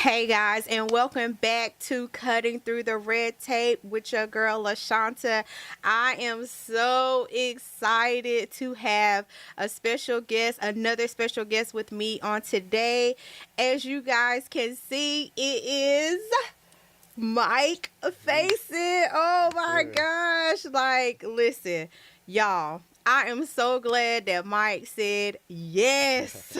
Hey guys, and welcome back to Cutting Through the Red Tape with your girl LaShonta. I am so excited to have a special guest, another special guest with me on today. As you guys can see, it is Mike Faison. Oh my gosh. Like, listen, y'all. I am so glad that Mike said yes.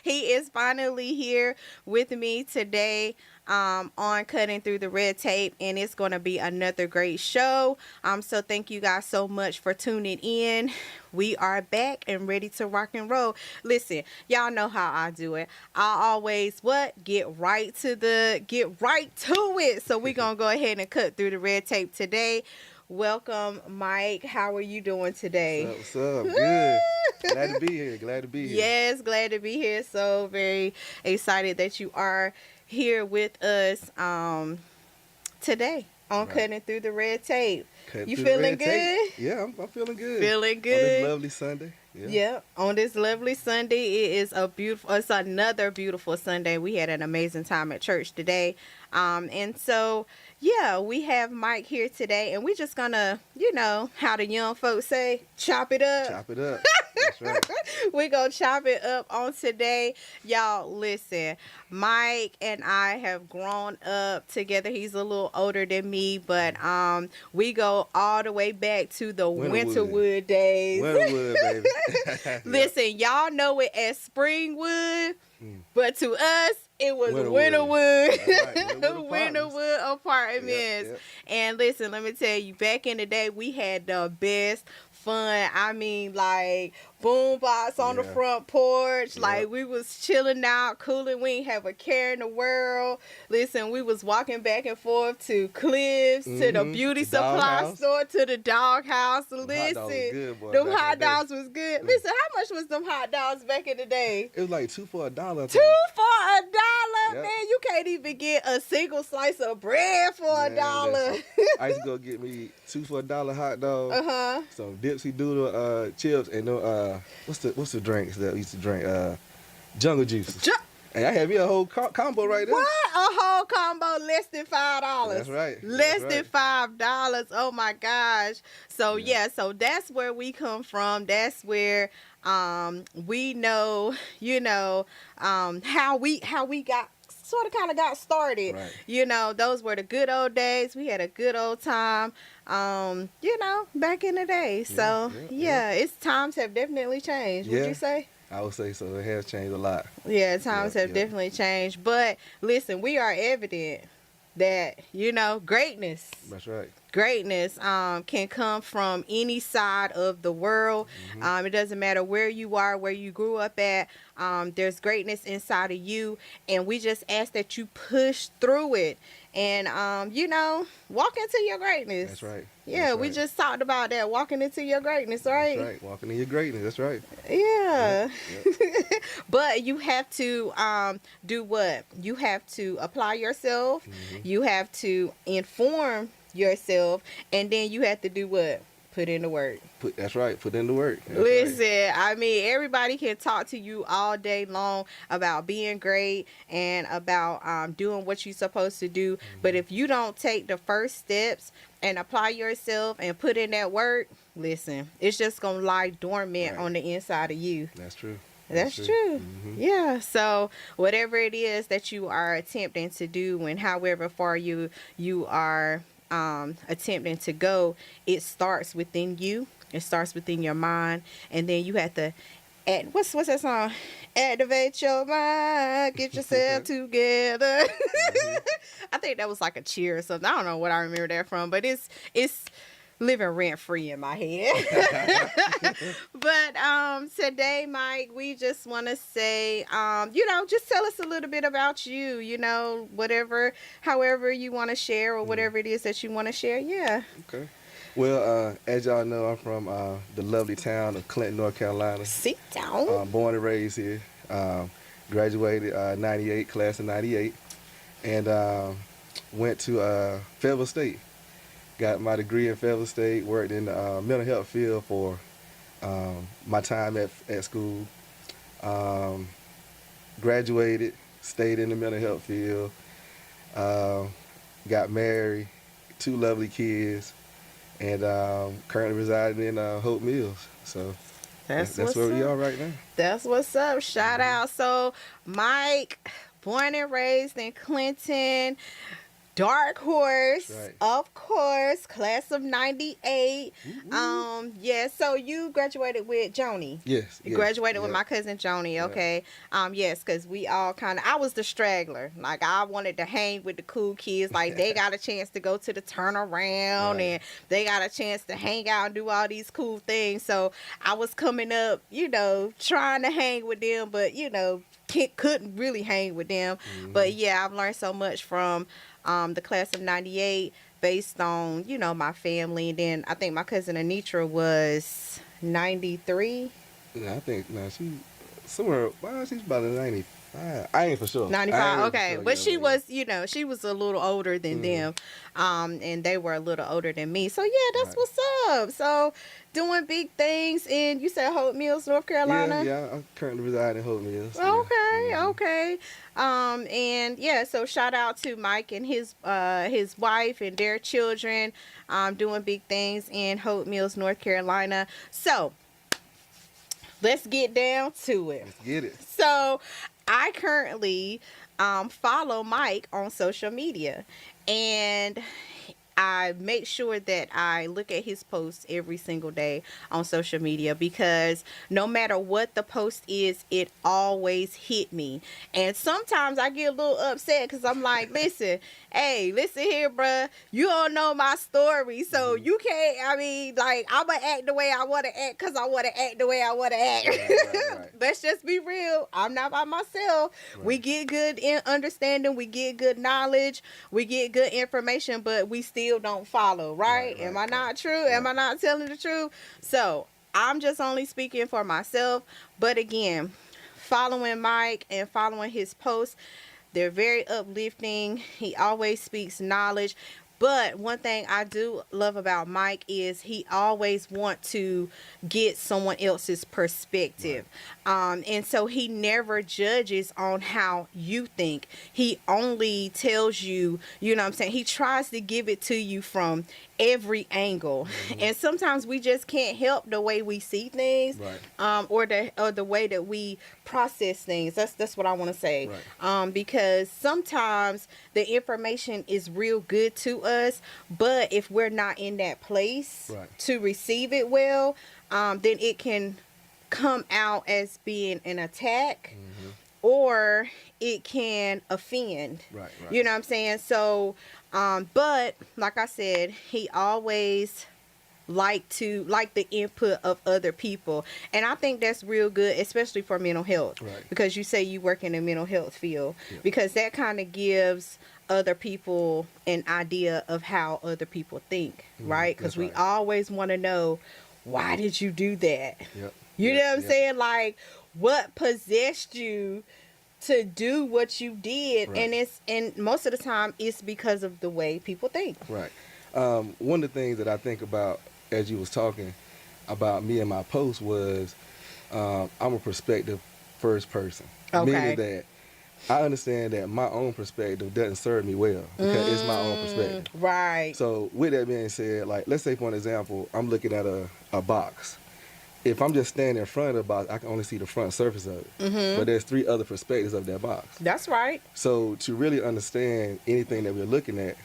He is finally here with me today on Cutting Through the Red Tape, and it's going to be another great show. So thank you guys so much for tuning in. We are back and ready to rock and roll. Listen, y'all know how I do it. I always get right to it. So we're going to go ahead and cut through the red tape today. Welcome, Mike. How are you doing today? What's up? Good. Glad to be here. Yes, glad to be here. So very excited that you are here with us today on Cutting Through the Red Tape. You feeling good? Yeah, I'm feeling good. Feeling good. On this lovely Sunday. Yeah, on this lovely Sunday. It's another beautiful Sunday. We had an amazing time at church today. And so, yeah, we have Mike here today, and we're just gonna, how the young folks say, chop it up. Chop it up. That's right. We're gonna chop it up on today. Y'all, listen, Mike and I have grown up together. He's a little older than me, but we go all the way back to the Winterwood days. Winterwood, baby. Listen, y'all know it as Springwood, but to us, it was Winterwood. Right. Winterwood Apartments. Yep. And listen, let me tell you, back in the day, we had the best fun. I mean, like, boombox on the front porch. Like, we was chilling out, cooling. We ain't have a care in the world. Listen, we was walking back and forth to Cliff's, to the beauty supply store, to the doghouse. Listen, them hot dogs was good. Listen, how much was them hot dogs back in the day? It was like $2 for $1. $2 for $1? Yep. Man, you can't even get a single slice of bread for $1. I used to go get me 2 for $1 hot dog. Some Dipsy Doodle chips and what's the drinks that we used to drink? Jungle juice. Hey, I had me a whole combo right there. What? A whole combo less than $5. That's right. Less than $5. Oh my gosh. So so that's where we come from. That's where we know, how we got kind of got started. Right. Those were the good old days. We had a good old time, back in the day. So it's times have definitely changed. Would you say? I would say so. It has changed a lot. Yeah, times have definitely changed. But listen, we are evident that, greatness. That's right. Greatness can come from any side of the world. It doesn't matter where you are, where you grew up at. There's greatness inside of you, and we just ask that you push through it and walk into your greatness. That's right. Yeah, That's we right. just talked about that, walking into your greatness, right? That's right. Walking in your greatness. That's right. Yeah. Yep. But you have to do what? You have to apply yourself. You have to inform yourself, and then you have to do what? Put in the work. That's right. Put in the work. Listen, I mean, everybody can talk to you all day long about being great and about doing what you're supposed to do. But if you don't take the first steps and apply yourself and put in that work, listen, it's just going to lie dormant on the inside of you. That's true. That's true. Yeah. So whatever it is that you are attempting to do, and however far you are attempting to go, it starts within you. It starts within your mind, and then you have to what's that song? Activate your mind, get yourself together. I think that was like a cheer or something. I don't know what I remember that from, but it's living rent free in my head. But today, Mike, we just want to say, just tell us a little bit about you, however you want to share, or whatever it is that you want to share. Yeah. Okay. Well, as y'all know, I'm from the lovely town of Clinton, North Carolina. Sit down. Born and raised here. Graduated 98, class of 98. And went to Fayetteville State. Got my degree in Fayetteville State, worked in the mental health field for my time at school. Graduated, stayed in the mental health field, um, got married, 2 lovely kids, and currently residing in Hope Mills. So That's that's what's where we up. are right now. That's what's up. Shout out. So, Mike, born and raised in Clinton, Dark That's Horse, right. of course, class of 98. Woo, woo. Yeah, so you graduated with Joni. Yes, You yes, graduated with yeah, my cousin Joni, yeah, okay? Yes, because we all kind of, I was the straggler. Like, I wanted to hang with the cool kids. Like, they got a chance to go to the turnaround right, and they got a chance to hang out and do all these cool things. So I was coming up, trying to hang with them, but, couldn't really hang with them. hmm, But yeah, I've learned so much from the class of 98 based on, my family. And then I think my cousin Anitra was 93. yeah. I think now she somewhere. Well, she's about a 95. I ain't for sure. I 95, ain't for okay, sure. but Yeah, she but yeah. was, she was a little older than Hmm. them, and they were a little older than me, so yeah, that's Right. what's up. So doing big things in, you said, Hope Mills, North Yeah, Carolina. yeah. I currently reside in Hope Mills. Yeah. Okay, Hmm. okay. And yeah, so shout out to Mike and his wife and their children, doing big things in Hope Mills, North Carolina. So let's get down to it. Let's get it. So I currently follow Mike on social media, and I make sure that I look at his posts every single day on social media, because no matter what the post is, it always hit me. And sometimes I get a little upset because I'm like, listen here, bruh. You don't know my story, so Mhm. you can't, like, I'm going to act the way I want to act because I want to act the way I want to act. Right. Let's just be real. I'm not by myself. We Right. get good understanding. We get good knowledge. We get good information, but we still don't follow, right? Am I Right. not true? Am Right. I not telling the truth? So I'm just only speaking for myself. But again, following Mike and following his posts, they're very uplifting. He always speaks knowledge. But one thing I do love about Mike is he always want to get someone else's perspective. And so he never judges on how you think. He only tells you, you know what I'm saying? He tries to give it to you from every angle. Mhm. And sometimes we just can't help the way we see things, Right. or the way that we process things. That's what I want to say. Right. Because sometimes the information is real good to us, but if we're not in that place Right. to receive it well, then it can come out as being an attack, Hmm. or it can offend. Right. Right. You know what I'm saying? So, but like I said, he always like the input of other people, and I think that's real good, especially for mental health. Right. Because you say you work in the mental health field, Yeah. because that kind of gives other people an idea of how other people think, right? Because That's we right. always want to know, why did you do that? Yep. You Yep. know what I'm Yep. saying? Like, what possessed you to do what you did? Right. And most of the time it's because of the way people think. Right. One of the things that I think about as you was talking about me and my post was I'm a perspective first person, meaning Okay. that I understand that my own perspective doesn't serve me well because it's my own perspective. Right. So with that being said, like let's say for an example, I'm looking at a box. If I'm just standing in front of the box, I can only see the front surface of it. But there's 3 other perspectives of that box. That's right. So to really understand anything that we're looking at,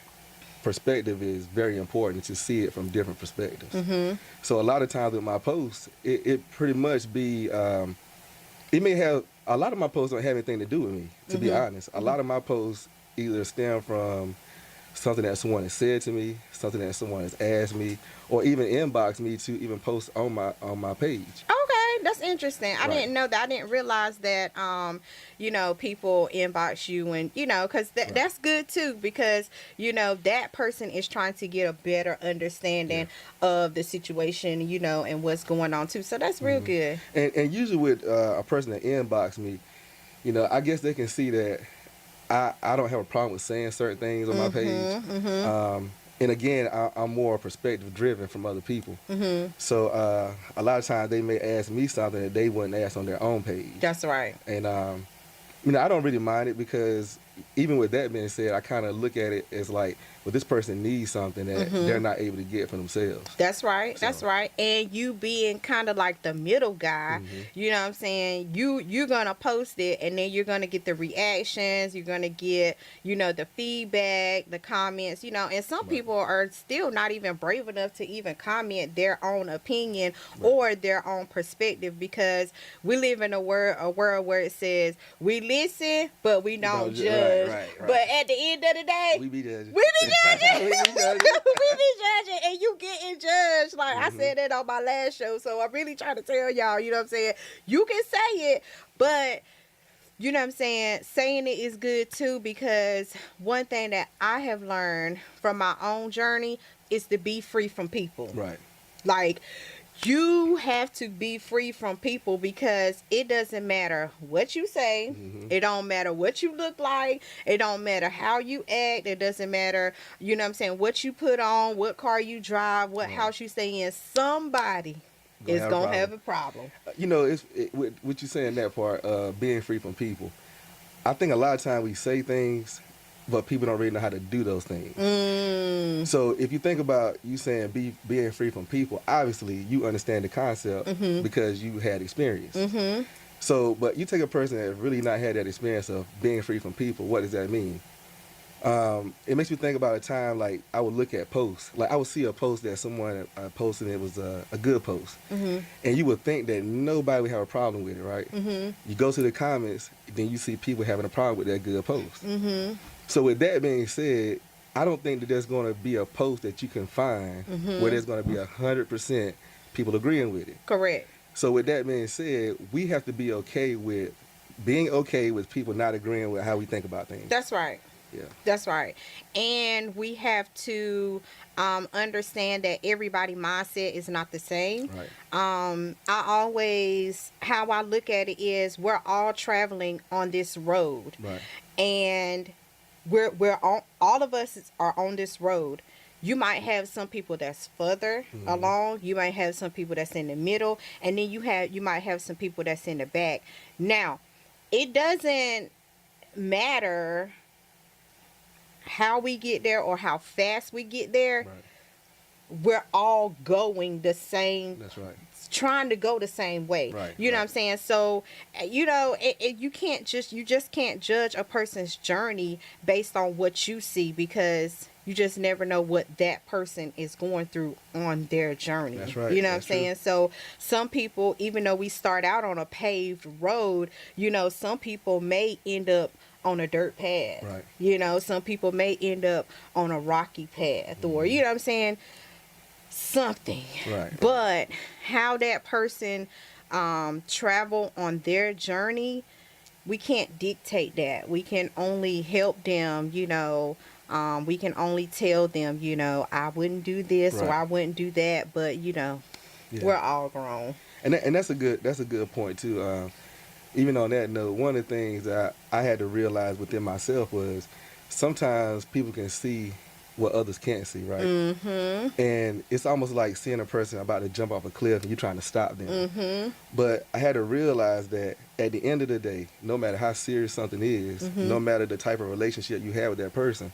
perspective is very important to see it from different perspectives. So a lot of times with my posts, it pretty much be, it may have, a lot of my posts don't have anything to do with me, to be honest. A lot of my posts either stem from something that someone has said to me, something that someone has asked me, or even inboxed me to even post on my page. Okay, that's interesting. I Right. didn't know that. I didn't realize that people inbox you, and because Right. that's good too, because that person is trying to get a better understanding of the situation, and what's going on too. So that's real good. And usually with a person that inbox me, I guess they can see that I don't have a problem with saying certain things on my page. And again, I'm more perspective driven from other people. So a lot of times they may ask me something that they wouldn't ask on their own page. That's right. And I don't really mind it because even with that being said, I kind of look at it as like, well, this person needs something that they're not able to get for themselves. That's right. So, That's right. And you being kind of like the middle guy, you know what I'm saying? You're gonna post it and then you're gonna get the reactions, you're gonna get, the feedback, the comments, and some right, people are still not even brave enough to even comment their own opinion right. or their own perspective, because we live in a world where it says we listen but we don't judge. Right. But at the end of the day, We be judging. we be judging. We be judging. We be judging, and you getting judged. Like I said that on my last show, so I'm really trying to tell y'all, you know what I'm saying? You can say it, but you know what I'm saying? Saying it is good too, because one thing that I have learned from my own journey is to be free from people. Right. Like, you have to be free from people, because it doesn't matter what you say. It don't matter what you look like. It don't matter how you act. It doesn't matter, you know what I'm saying, what you put on, what car you drive, what house you stay in. Somebody is going to have a problem. With what you saying that part, being free from people. I think a lot of times we say things, but people don't really know how to do those things. So if you think about you saying being free from people, obviously you understand the concept because you had experience. So, but you take a person that really not had that experience of being free from people, what does that mean? It makes me think about a time, like I would look at posts, like I would see a post that someone posted, and it was a good post, and you would think that nobody would have a problem with it, right? You go to the comments, then you see people having a problem with that good post. So with that being said, I don't think that there's going to be a post that you can find where there's going to be 100% people agreeing with it. Correct. So with that being said, we have to be okay with being okay with people not agreeing with how we think about things. That's right. Yeah. That's right. And we have to understand that everybody's mindset is not the same. Right. How I look at it is, we're all traveling on this road. Right. And we're on, all of us are on this road. You might have some people that's further along. You might have some people that's in the middle, and then you might have some people that's in the back. Now, it doesn't matter how we get there or how fast we get there. Right. We're all going the same. That's right. Trying to go the same way. Right, you know right. what I'm saying? So, you just can't judge a person's journey based on what you see, because you just never know what that person is going through on their journey. That's right. You know That's what I'm saying? So some people, even though we start out on a paved road, some people may end up on a dirt path. Right. Some people may end up on a rocky path, or you know what I'm saying? Something. Right. But how that person travel on their journey, we can't dictate that. We can only help them, we can only tell them, I wouldn't do this or Right. I wouldn't do that, but Yeah. we're all grown. And that's a good point too. Even on that note, one of the things that I had to realize within myself was sometimes people can see what others can't see, right? And it's almost like seeing a person about to jump off a cliff and you're trying to stop them. But I had to realize that at the end of the day, no matter how serious something is, no matter the type of relationship you have with that person,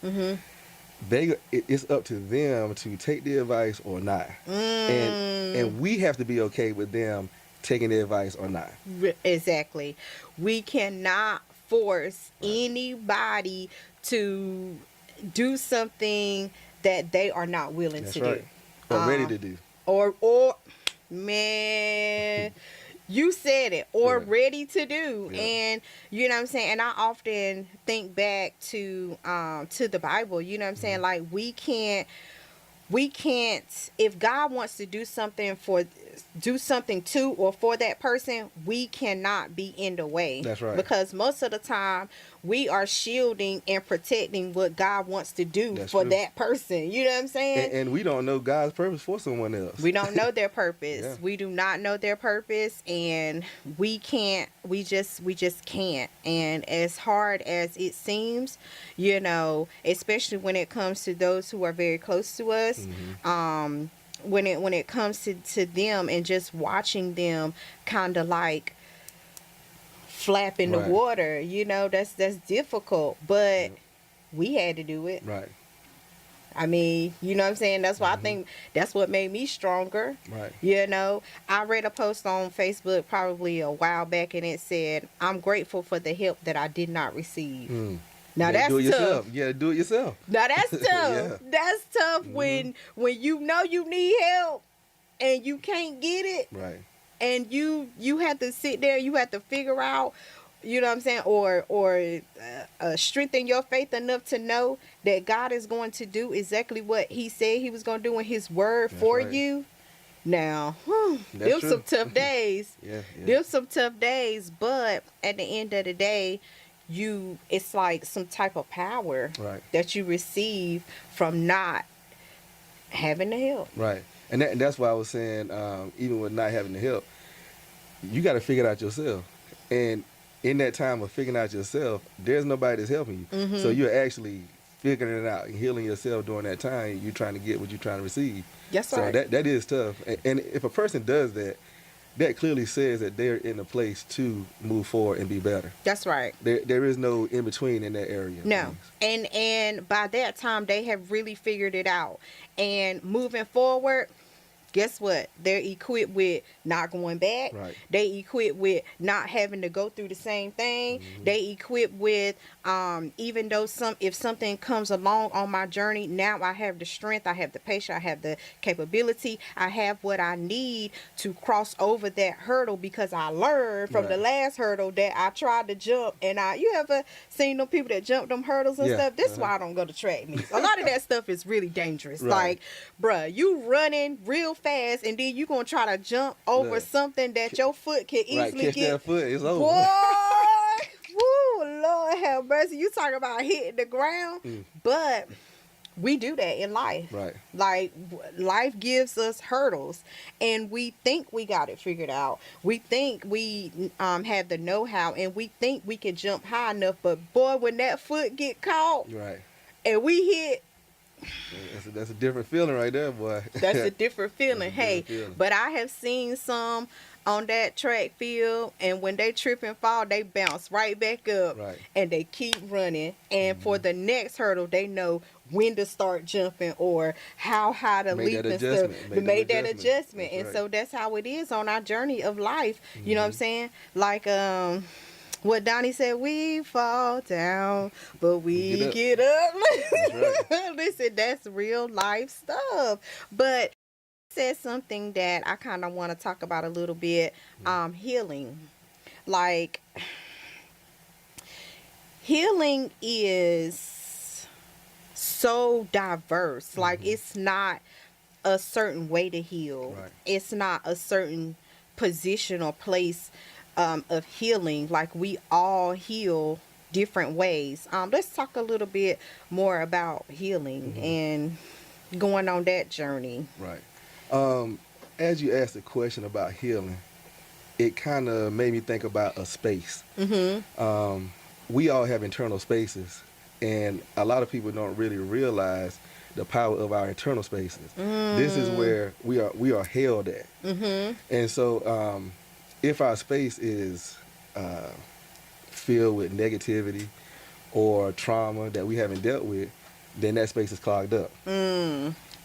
it's up to them to take the advice or not. And we have to be okay with them taking the advice or not. Exactly. We cannot force anybody to do something that they are not willing That's to right. do. Or ready to do. Or man, you said it. Or Yeah. ready to do. Yeah. And you know what I'm saying? And I often think back to the Bible. You know what I'm saying? Like, we can't, if God wants to do something to or for that person, we cannot be in the way. That's right. Because most of the time we are shielding and protecting what God wants to do That's for true. that person. You know what I'm saying? And we don't know God's purpose for someone else. We don't know their purpose. Yeah. We do not know their purpose, and we just can't. And as hard as it seems, especially when it comes to those who are very close to us, when it comes to them and just watching them kind of like flap in the Right. water. That's difficult, but Yep. we had to do it. Right. I mean, you know what I'm saying? That's why I Mhm. think that's what made me stronger. Right. I read a post on Facebook probably a while back, and it said, "I'm grateful for the help that I did not receive." Mm. Now You gotta do it that's tough. yourself. You gotta do it yourself. Now that's tough. Yeah. That's tough Mhm. when you know you need help and you can't get it, Right. and you have to sit there, you have to figure out, you know what I'm saying, or strengthen your faith enough to know that God is going to do exactly what he said he was going to do in his word That's for right. you. Now, That's them true. some tough days. Yeah. Yeah. Them some tough days, but at the end of the day, it's like some type of power Right. that you receive from not having the help. Right. And that's why I was saying, even with not having the help, you got to figure it out yourself. And in that time of figuring out yourself, there's nobody that's helping you. Mhm. So you're actually figuring it out and healing yourself during that time. You're trying to get what you're trying to receive. That's So right. that is tough. And if a person does that, that clearly says that they're in a place to move forward and be better. That's right. There is no in between in that area. of No. things. And by that time they have really figured it out. And moving forward, guess what? They're equipped with not going back. Right. They equipped with not having to go through the same thing. Mhm. They equipped with even though if something comes along on my journey, now I have the strength, I have the patience, I have the capability, I have what I need to cross over that hurdle, because I learned from the Right. last hurdle that I tried to jump, and you ever seen them people that jump them hurdles and Yeah. stuff? This is why I don't go to track meets. A lot of that stuff is really dangerous. Right. Like, bruh, you running real fast, and then you gonna try to jump over Look. something that your foot can Right. easily Catch get. that foot. It's over. Boy, woo, Lord have mercy. You talk about hitting the ground, but we do that in life. Right. Like, life gives us hurdles, and we think we got it figured out. We think we have the know-how, and we think we can jump high enough. But boy, when that foot get caught Right. and we hit, That's a different feeling right there, boy. that's a different feeling. That's a Hey, different feeling. but I have seen some on that track field, and when they trip and fall, they bounce right back up, Right. and they keep running. And for the next hurdle, they know when to start jumping or how high to Make leap that and stuff. adjustment. To Make make them that adjustments. adjustment. That's And right. so that's how it is on our journey of life. You know what I'm saying? Like what Donnie said, we fall down, but we get up. That's right. Listen, that's real life stuff. But said something that I kind of want to talk about a little bit. Healing. Like, healing is so diverse. Like, it's not a certain way to heal. Right. It's not a certain position or place of healing. Like, we all heal different ways. Let's talk a little bit more about healing and going on that journey. Right. As you asked the question about healing, it kind of made me think about a space. We all have internal spaces, and a lot of people don't really realize the power of our internal spaces. This is where we are held at. And so if our space is filled with negativity or trauma that we haven't dealt with, then that space is clogged up.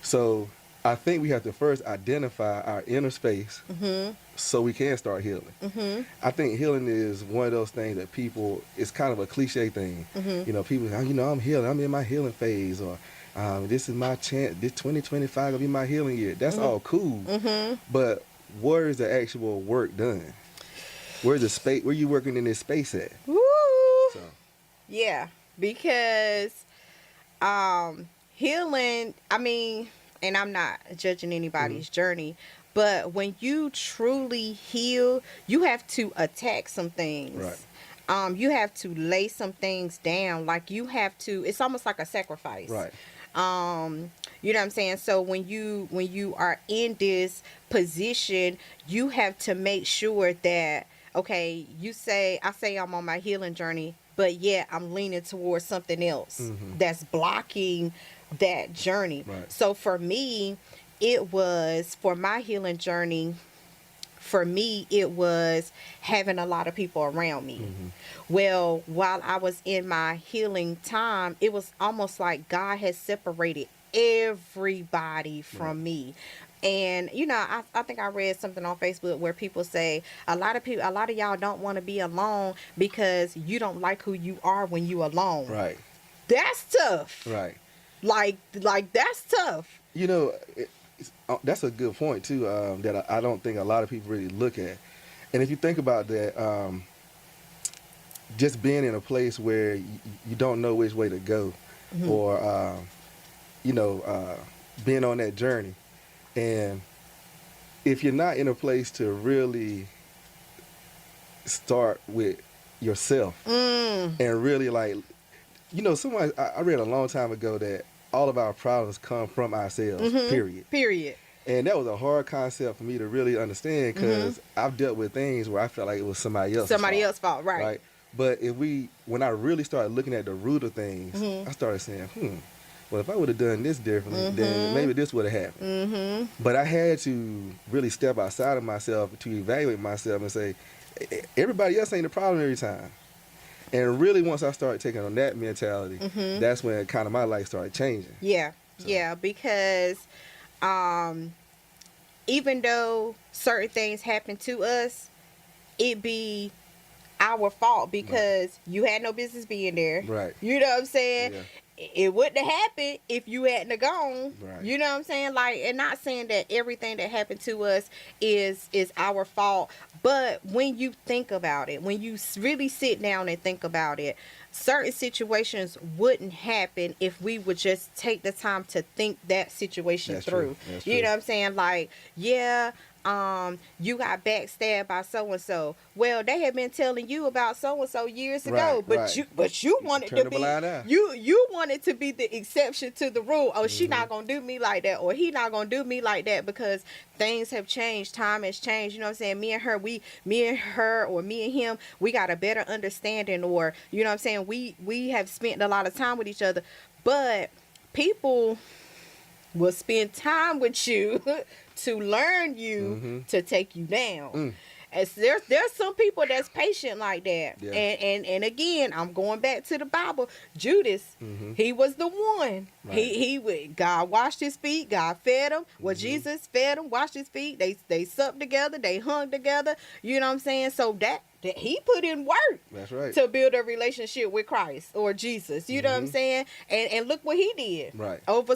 So I think we have to first identify our inner space so we can start healing. I think healing is one of those things that people, it's kind of a cliche thing. You know, people say, oh, you know, I'm healing, I'm in my healing phase, or this is my chance, this 2025 will be my healing year. That's all cool. But where is the actual work done? Where's the space, where you working in this space at? Woo! So, Yeah, because healing, I mean, and I'm not judging anybody's journey, but when you truly heal, you have to attack some things. Right. You have to lay some things down. Like, you have to, it's almost like a sacrifice. right. You know what I'm saying? So when you are in this position, you have to make sure that, okay, I say I'm on my healing journey, but yet I'm leaning towards something else that's blocking that journey. Right. So for me, it was, for my healing journey, for me, it was having a lot of people around me. Well, while I was in my healing time, it was almost like God has separated everybody from me. And I think I read something on Facebook where people say a lot of y'all don't want to be alone because you don't like who you are when you alone. Right. That's tough. Right. Like that's tough. That's a good point too. That I don't think a lot of people really look at. And if you think about that, just being in a place where you don't know which way to go, or being on that journey, and if you're not in a place to really start with yourself and really someone I read a long time ago that all of our problems come from ourselves. Period. And that was a hard concept for me to really understand because I've dealt with things where I felt like it was somebody else's fault, right? But when I really started looking at the root of things, I started saying, well, if I would have done this differently, then maybe this would have happened. But I had to really step outside of myself to evaluate myself and say, everybody else ain't the problem every time. And really, once I started taking on that mentality, that's when kind of my life started changing. Yeah, because even though certain things happen to us, it be our fault because you had no business being there. Right. You know what I'm saying? Yeah. It wouldn't have happened if you hadn't have gone. Right. You know what I'm saying? And not saying that everything that happened to us is our fault, but when you think about it, when you really sit down and think about it, certain situations wouldn't happen if we would just take the time to think that situation That's through. That's you true. know what I'm saying? You got backstabbed by so and so. Well, they had been telling you about so and so years ago, but you wanted to be you wanted to be the exception to the rule. Oh, she not gonna do me like that, or he not gonna do me like that because things have changed, time has changed. You know what I'm saying? Me and her, or me and him, we got a better understanding, or you know what I'm saying? We have spent a lot of time with each other, but people will spend time with you to learn you to take you down. As there's some people that's patient like that. Yeah. And again, I'm going back to the Bible. Judas, he was the one. Right. God washed his feet, God fed him. Well, Jesus fed him, washed his feet. They supped together, they hung together. You know what I'm saying? So that he put in work. That's right. To build a relationship with Christ or Jesus. You know what I'm saying? And look what he did. Right. Over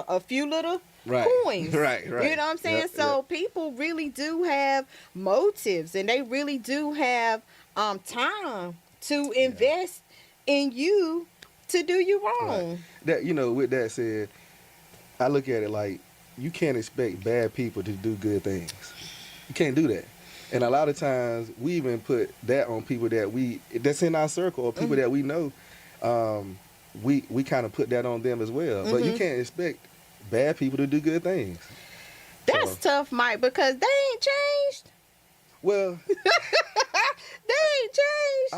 a few little coins. Right. You know what I'm saying? So people really do have motives, and they really do have time to invest in you to do you wrong. Right. That with that said, I look at it like you can't expect bad people to do good things. You can't do that. And a lot of times we even put that on people that's in our circle or people that we know. We kind of put that on them as well. But you can't expect bad people to do good things. That's tough, Mike, because they ain't changed. Well, they ain't changed.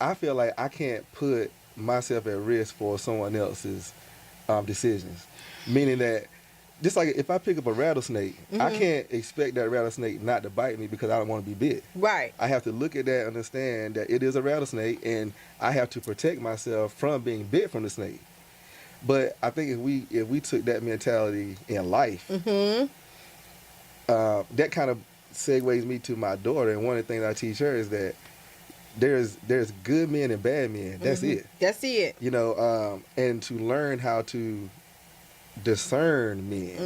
I feel like I can't put myself at risk for someone else's decisions. Meaning that just like if I pick up a rattlesnake, I can't expect that rattlesnake not to bite me because I don't want to be bit. Right. I have to look at that, understand that it is a rattlesnake, and I have to protect myself from being bit from the snake. But I think if we took that mentality in life, that kind of segues me to my daughter. And one of the things I teach her is that there's good men and bad men. That's it. That's it. And to learn how to discern men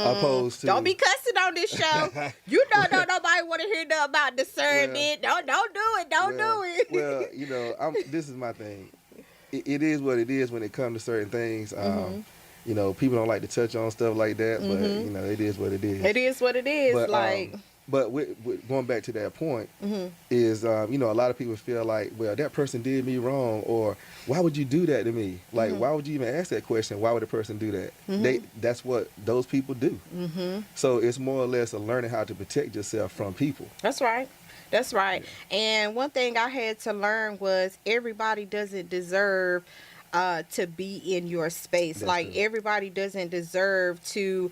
opposed to don't be cussing on this show. You know nobody want to hear nothing about discernment. Don't do it. Well, this is my thing. It is what it is when it comes to certain things. People don't like to touch on stuff like that, but it is what it is. It is what it is. But with going back to that point, is a lot of people feel like, well, that person did me wrong, or why would you do that to me? Like, why would you even ask that question? Why would a person do that? That's what those people do. So it's more or less a learning how to protect yourself from people. That's right. And one thing I had to learn was everybody doesn't deserve to be in your space. That's Like, true. everybody doesn't deserve to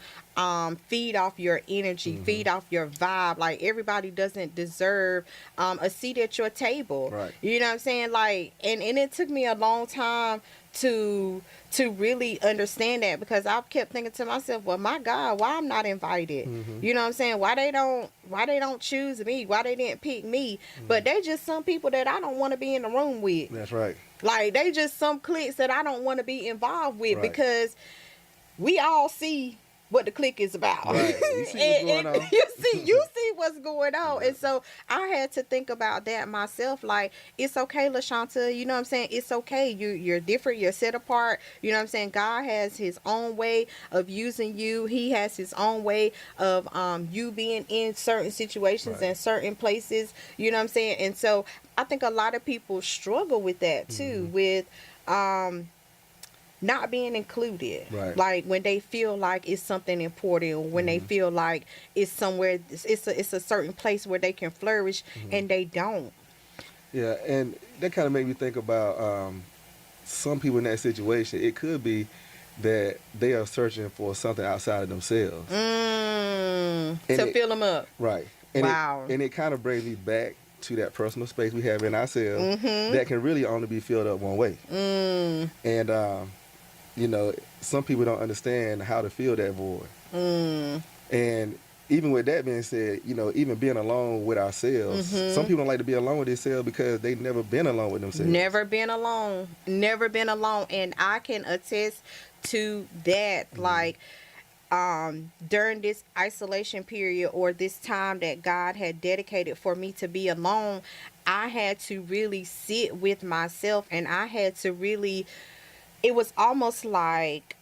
feed off your energy, Mm-hmm. feed off your vibe. Like, everybody doesn't deserve a seat at your table. Right. You know what I'm saying? Like, and it took me a long time to really understand that, because I kept thinking to myself, well, my God, why I'm not invited? Mm-hmm. You know what I'm saying? Why they don't choose me? Why they didn't pick me? But they just some people that I don't want to be in the room with. That's right. Like, they just some cliques that I don't want to be involved with, Right. because we all see what the clique is about. Right. We see what's going And on. you see what's going on. Yeah. And so I had to think about that myself. Like, it's okay, LaShonta, you know what I'm saying? It's okay. You're different, you're set apart. You know what I'm saying? God has his own way of using you. He has his own way of you being in certain situations Right. and certain places. You know what I'm saying? And so I think a lot of people struggle with that too, Mm-hmm. with not being included. Right. Like, when they feel like it's something important, or when they Mm-hmm. feel like it's somewhere, it's a certain place where they can flourish, Mm-hmm. and they don't. Yeah, and that kind of made me think about some people in that situation. It could be that they are searching for something outside of themselves. And To it- fill them up. Right. And Wow. it kind of brings me back to that personal space we have in ourselves Mm-hmm. that can really only be filled up one way. And some people don't understand how to fill that void. And even with that being said, even being alone with ourselves, some people don't like to be alone with themselves because they've never been alone with themselves. Never been alone. Never been alone. And I can attest to that. Like, during this isolation period, or this time that God had dedicated for me to be alone, I had to really sit with myself, and I had to really, it was almost like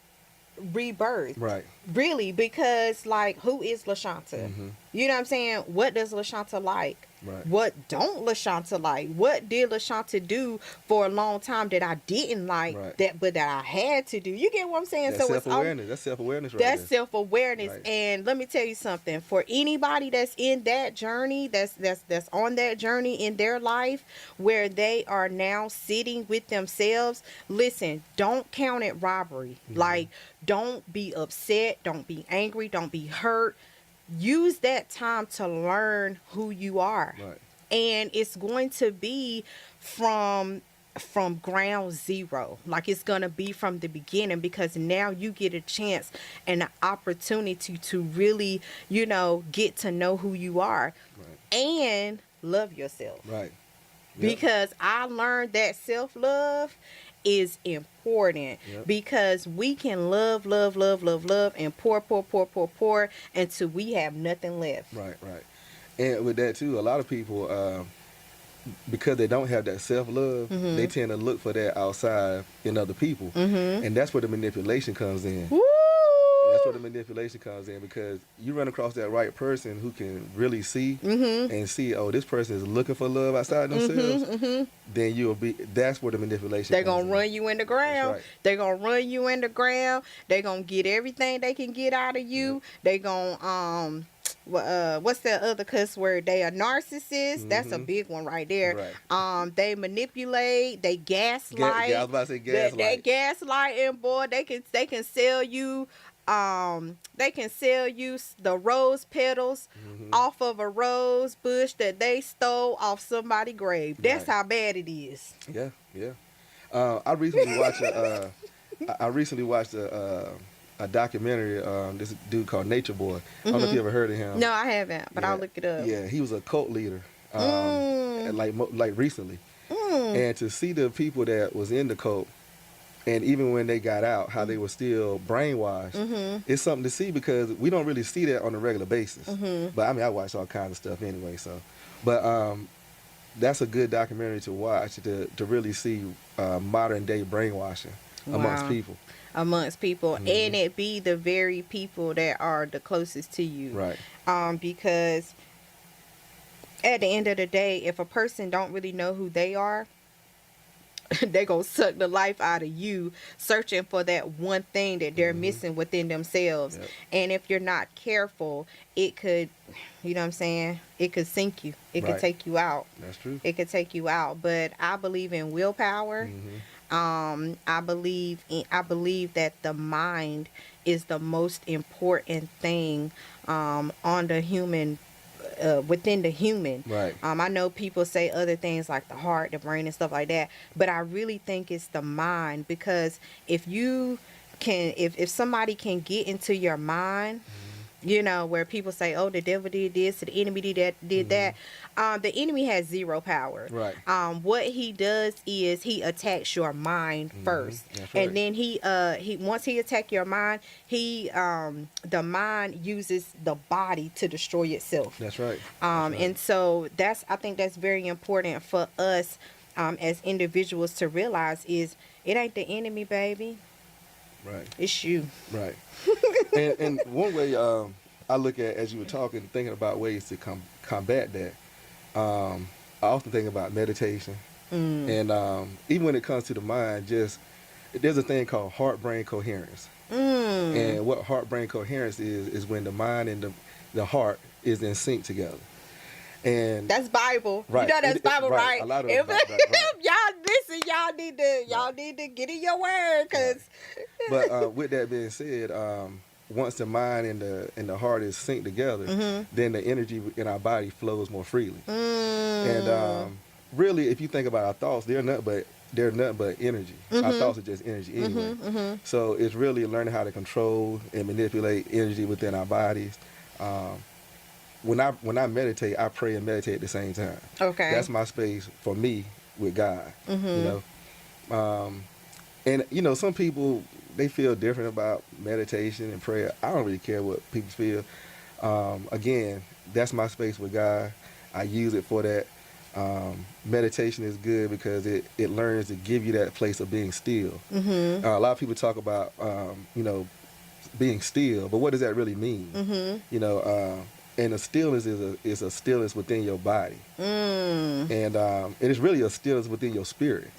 rebirth. Right. Really, because, like, who is LaShonta? Mhm. You know what I'm saying? What does LaShonta like? Right. What don't LaShonta like? What did LaShonta do for a long time that I didn't like, Right. but that I had to do? You get what I'm saying? That's So it's all, self-awareness. That's self-awareness right that's there. self-awareness. Right. And let me tell you something, for anybody that's in that journey, that's on that journey in their life, where they are now sitting with themselves, listen, don't count it robbery. Like, don't be upset, don't be angry, don't be hurt. Use that time to learn who you are. Right. And it's going to be from ground zero. Like, it's gonna be from the beginning, because now you get a chance and an opportunity to really, get to know who you are, Right. and love yourself. Right. Yep. Because I learned that self-love is important. Yep. Because we can love, and pour until we have nothing left. Right. Right. And with that too, a lot of people, because they don't have that self-love, they tend to look for that outside in other people, and that's where the manipulation comes in. Woo! That's where the manipulation comes in, because you run across that right person who can really see and see, oh, this person is looking for love outside themselves. Then that's where the manipulation They're comes going to run you in the ground. right. They're going to run you in the ground. They're going to get everything they can get out of you. They're going to, what's that other cuss word? They are narcissists. That's a big one right there. Right. They manipulate. They gaslight. I was about to say gaslight. They gaslight, and boy, they can sell you. They can sell you the rose petals off of a rose bush that they stole off somebody's grave. That's Right. how bad it is. Yeah, yeah. I recently watched a documentary. This dude called Nature Boy. I don't know if you ever heard of him. No, I haven't, but Yeah. I'll look it up. Yeah, he was a cult leader. Like recently, and to see the people that was in the cult, and even when they got out, how they were still brainwashed, it's something to see, because we don't really see that on a regular basis. But I mean, I watch all kinds of stuff anyway, so. But that's a good documentary to watch to really see modern day brainwashing amongst Wow. people. Amongst people, and it be the very people that are the closest to you. Right. Because at the end of the day, if a person don't really know who they are, they gonna suck the life out of you, searching for that one thing that they're missing within themselves. Yep. And if you're not careful, it could, you know what I'm saying, it could sink you. It could Right. take you out. That's true. It could take you out. But I believe in willpower. I believe that the mind is the most important thing on the human within the human. Right. I know people say other things like the heart, the brain, and stuff like that, but I really think it's the mind, because if you can, if somebody can get into your mind, where people say, "Oh, the devil did this, the enemy did that, did that." The enemy has zero power. Right. What he does is he attacks your mind first, That's and right. then he once he attack your mind, the mind uses the body to destroy itself. That's right. That's right. And so I think that's very important for us as individuals to realize is it ain't the enemy, baby. Right. It's you. Right. and one way I look at, as you were talking, thinking about ways to combat that, I often think about meditation. And even when it comes to the mind, there's a thing called heart-brain coherence. And what heart-brain coherence is when the mind and the heart is in sync together. And That's Bible. right. You know that's Bible, right? A lot of If, right. y'all listen, y'all need to get in your word, because But with that being said, once the mind and the heart is synced together, then the energy in our body flows more freely. And really, if you think about our thoughts, they're nothing but energy. Our thoughts are just energy anyway. So it's really learning how to control and manipulate energy within our bodies. When I meditate, I pray and meditate at the same time. Okay. That's my space for me with God. You know, and some people, they feel different about meditation and prayer. I don't really care what people feel. Again, that's my space with God. I use it for that. Meditation is good because it learns to give you that place of being still. A lot of people talk about being still, but what does that really mean? And a stillness is a stillness within your body, and it is really a stillness within your spirit.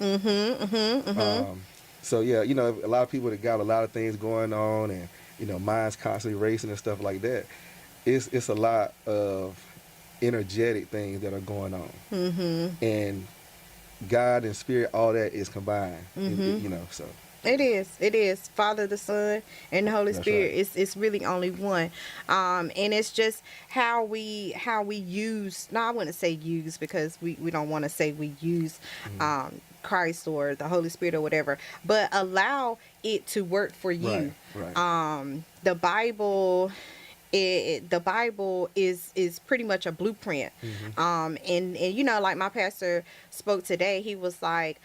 So yeah, a lot of people that got a lot of things going on, and minds constantly racing and stuff like that. It's a lot of energetic things that are going on, and God and spirit, all that is combined. So. It is Father, the Son, and the Holy That's Spirit. right. It's really only one, and it's just how we use. No, I wouldn't say use, because we don't want to say we use Christ or the Holy Spirit or whatever, but allow it to work for you. Right. The Bible. The Bible is pretty much a blueprint. And like my pastor spoke today, he was like,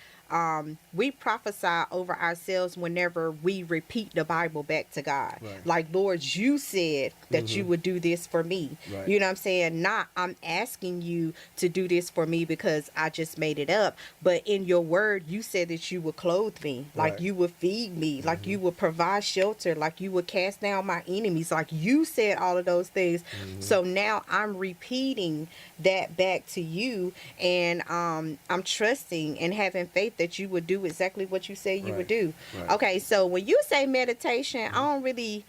we prophesy over ourselves whenever we repeat the Bible back to God. Right. Like, Lord, you said that you would do this for me. Right. You know what I'm saying? Not I'm asking you to do this for me because I just made it up. But in your word, you said that you would clothe me, like Right. you would feed me, like you would provide shelter, like you would cast down my enemies. Like you said all of those things. So now I'm repeating that back to you, and I'm trusting and having faith that you would do exactly what you say you would do. Right. Okay, so when you say meditation, I don't really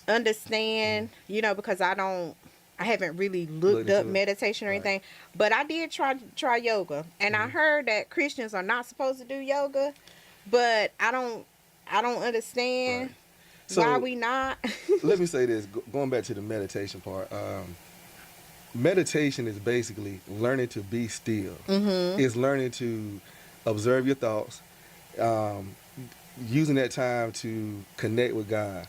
understand, because I haven't really looked up into it. meditation or Right. anything, but I did try yoga, and I heard that Christians are not supposed to do yoga, but I don't understand Right. So, why we not. let me say this, going back to the meditation part. Meditation is basically learning to be still. It's learning to observe your thoughts, using that time to connect with God,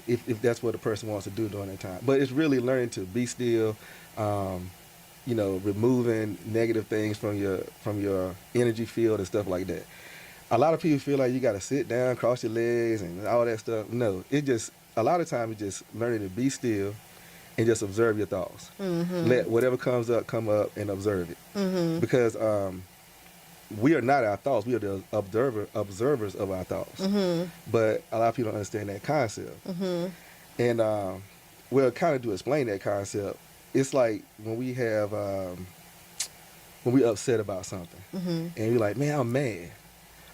if that's what a person wants to do during that time. But it's really learning to be still, removing negative things from your energy field and stuff like that. A lot of people feel like you got to sit down, cross your legs, and all that stuff. No, a lot of times it's just learning to be still and just observe your thoughts. Let whatever comes up come up and observe it. Because we are not our thoughts. We are the observers of our thoughts. But a lot of people don't understand that concept. And well, kind of to explain that concept, it's like when we have when we upset about something, and you're like, man, I'm mad.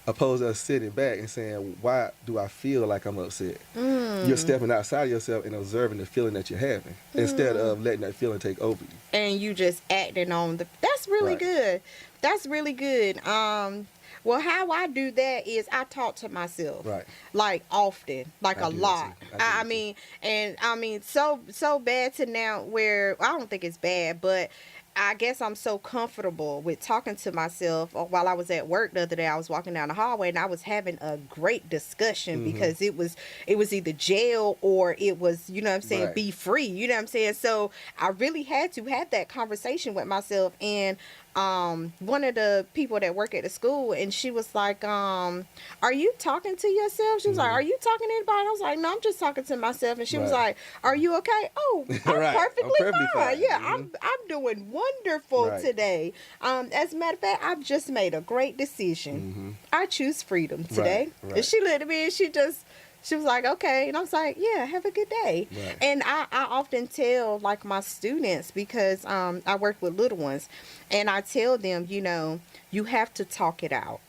opposed to us sitting back and saying, why do I feel like I'm upset? You're Mm. stepping outside of yourself and observing the feeling that you're having instead of letting that feeling take over you. And you just acting on that's really Right. good. That's really good. Well, how I do that is I talk to myself. Right. Like often, like I a do that lot. too. I do I that too. mean, and I mean so bad to now where I don't think it's bad, but I guess I'm so comfortable with talking to myself. While I was at work the other day, I was walking down the hallway and I was having a great discussion because it was either jail or it was, you know what I'm saying, Right. be free. You know what I'm saying? So I really had to have that conversation with myself. And one of the people that work at the school, and she was like, are you talking to yourself? She was like, are you talking to anybody? I was like, no, I'm just talking to myself. And she was Right. like, are you okay? Oh, I'm Right. I'm perfectly perfectly fine. fine. Yeah, Mhm. I'm doing wonderful Right. today. As a matter of fact, I've just made a great decision. I choose freedom today. Right. And she looked at me and she was like, okay. And I was like, yeah, have a good day. Right. And I often tell like my students, because I work with little ones, and I tell them, you have to talk it out.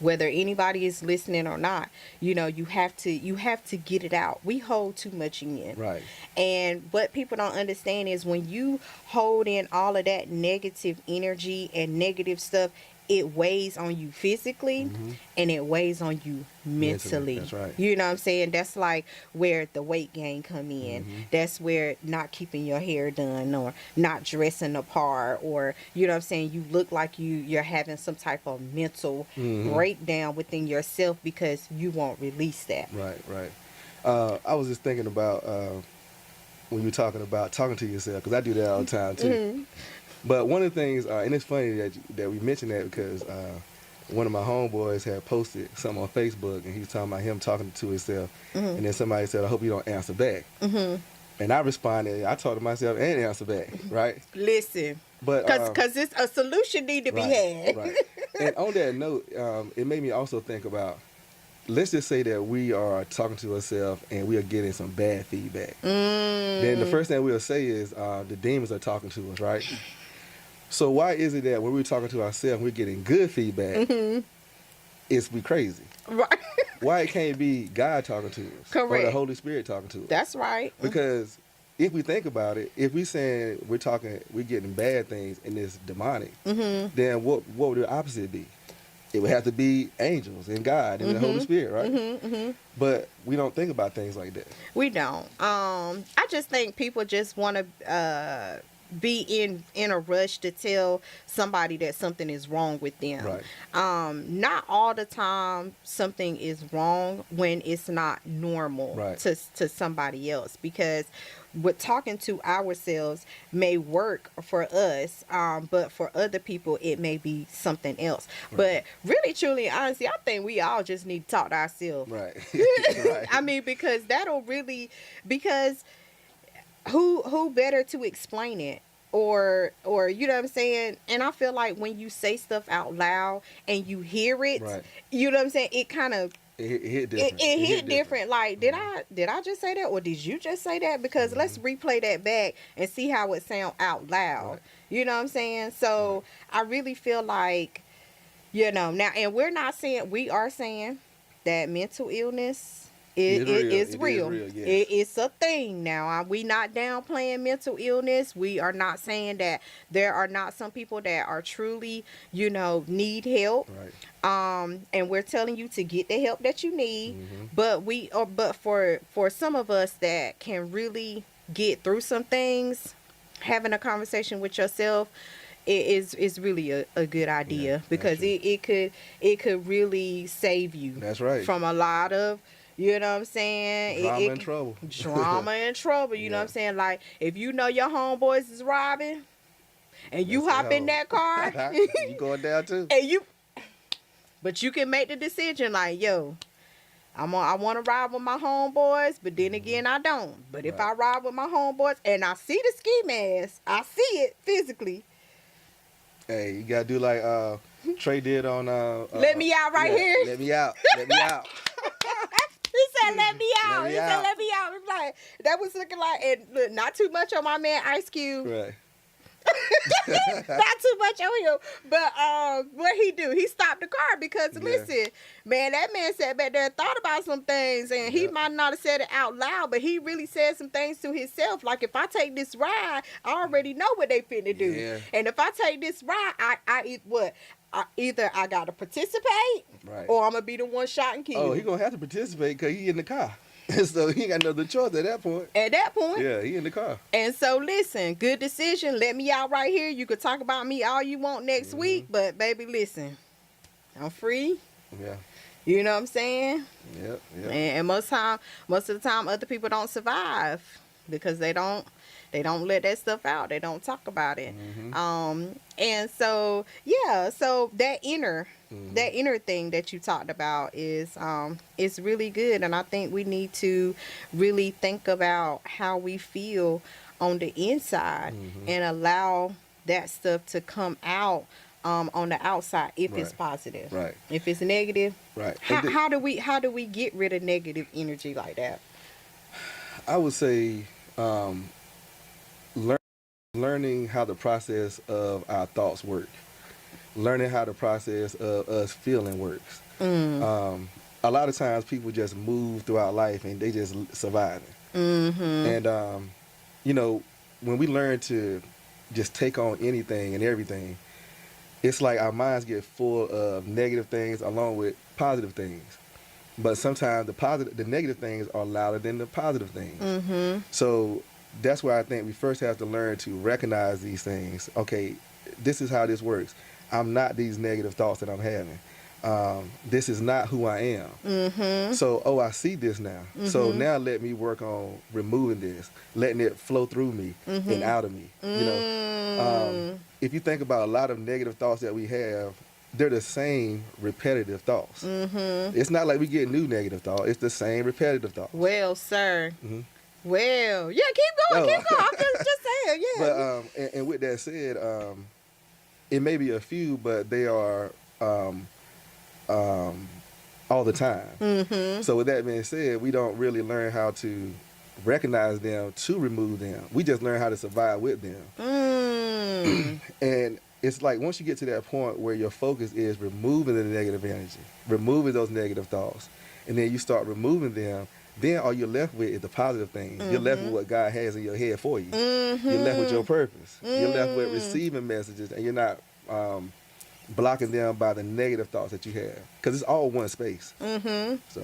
Whether anybody is listening or not, you have to get it out. We hold too much in. Right. And what people don't understand is when you hold in all of that negative energy and negative stuff, it weighs on you physically and it weighs on you mentally. That's right. You know what I'm saying? That's like where the weight gain come in. That's where not keeping your hair done or not dressing the part, or you know what I'm saying, you look like you're having some type of mental breakdown within yourself because you won't release that. Right. I was just thinking about when you're talking about talking to yourself, because I do that all the time too. But one of the things, and it's funny that we mentioned that because one of my homeboys had posted something on Facebook, and he was talking about him talking to himself, and then somebody said, "I hope you don't answer back." And I responded, I talked to myself and answer back, right? Listen, But because it's a solution need to be had. Right. And on that note, it made me also think about, let's just say that we are talking to ourselves and we are getting some bad feedback. Then the first thing we'll say is the demons are talking to us, right? So why is it that when we're talking to ourselves, we're getting good feedback? It's we crazy. Right. Why it can't be God talking to us or Correct. the Holy Spirit talking to us? That's right. Because if we think about it, if we saying we're getting bad things and it's demonic, then what would the opposite be? It would have to be angels and God and the Holy Spirit, right? But we don't think about things like that. We don't. I just think people just want to be in a rush to tell somebody that something is wrong with them. Right. Not all the time something is wrong when it's not normal Right. to somebody else, because what talking to ourselves may work for us, but for other people it may be something else. Right. But really, truly, honestly, I think we all just need to talk to ourselves. Right. Right. I mean, because who better to explain it, or you know what I'm saying? And I feel like when you say stuff out loud and you hear it, Right. you know what I'm saying, it kind of It hit different. it hit different. Like, did I just say that, or did you just say that? Because let's replay that back and see how it sound out loud. Right. You know what I'm saying? So I really feel like, now, and we're not saying, we are saying that mental illness is real. Yes. It's a thing now. We not downplaying mental illness. We are not saying that there are not some people that are truly, need help. Right. And we're telling you to get the help that you need. But for some of us that can really get through some things, having a conversation with yourself is really a good idea, because it could really save you. That's right. From a lot of, you know what I'm saying? Drama and trouble. Drama and trouble. You know what I'm saying? Like, if you know your homeboys is robbing and you hop in that car, you going down too. But you can make the decision like, yo, I want to ride with my homeboys, but then again, I don't. But if I ride with my homeboys and I see the ski mask, I see it physically. Hey, you gotta do like Trey did on Let me out here. Let me out. Let me out. He said, let me out. Let me He said, out. let me out. It was like, that was looking like, and look, not too much on my man Ice Cube. Right. Not too much on him. But what he do? He stopped the car because Yeah. listen, man, that man sat back there and thought about some things, and he Yep. might not have said it out loud, but he really said some things to himself. Like, if I take this ride, I already know what they finna do. Yeah. And if I take this ride, either I gotta participate, Right. or I'm gonna be the one shot and killed. Oh, he gonna have to participate because he in the car. So he ain't got no other choice at that point. At that point. Yeah, he in the car. And so listen, good decision. Let me out right here. You could talk about me all you want next week, but baby, listen, I'm free. Yeah. You know what I'm saying? Yep. Yep. And most of the time, other people don't survive because they don't let that stuff out. They don't talk about it. And so yeah, so that inner thing that you talked about is really good, and I think we need to really think about how we feel on the inside and allow that stuff to come out on the outside if it's positive. Right. If it's negative, Right. How do we get rid of negative energy like that? I would say learning how the process of our thoughts work, learning how the process of us feeling works. A lot of times people just move throughout life and they just surviving. And you know, when we learn to just take on anything and everything, it's like our minds get full of negative things along with positive things. But sometimes the negative things are louder than the positive things. So that's where I think we first have to learn to recognize these things. Okay, this is how this works. I'm not these negative thoughts that I'm having. This is not who I am. So, I see this now. So now let me work on removing this, letting it flow through me and out of me. You know, if you think about a lot of negative thoughts that we have, they're the same repetitive thoughts. It's not like we get new negative thoughts. It's the same repetitive thoughts. Well, sir. Well, yeah, keep going. I'm just saying, yeah. But and with that said, it may be a few, but they are all the time. So with that being said, we don't really learn how to recognize them to remove them. We just learn how to survive with them. And it's like once you get to that point where your focus is removing the negative energy, removing those negative thoughts, and then you start removing them, then all you're left with is the positive things. You're left with what God has in your head for you. You're left with your purpose. You're left with receiving messages, and you're not blocking them by the negative thoughts that you have, because it's all one space. So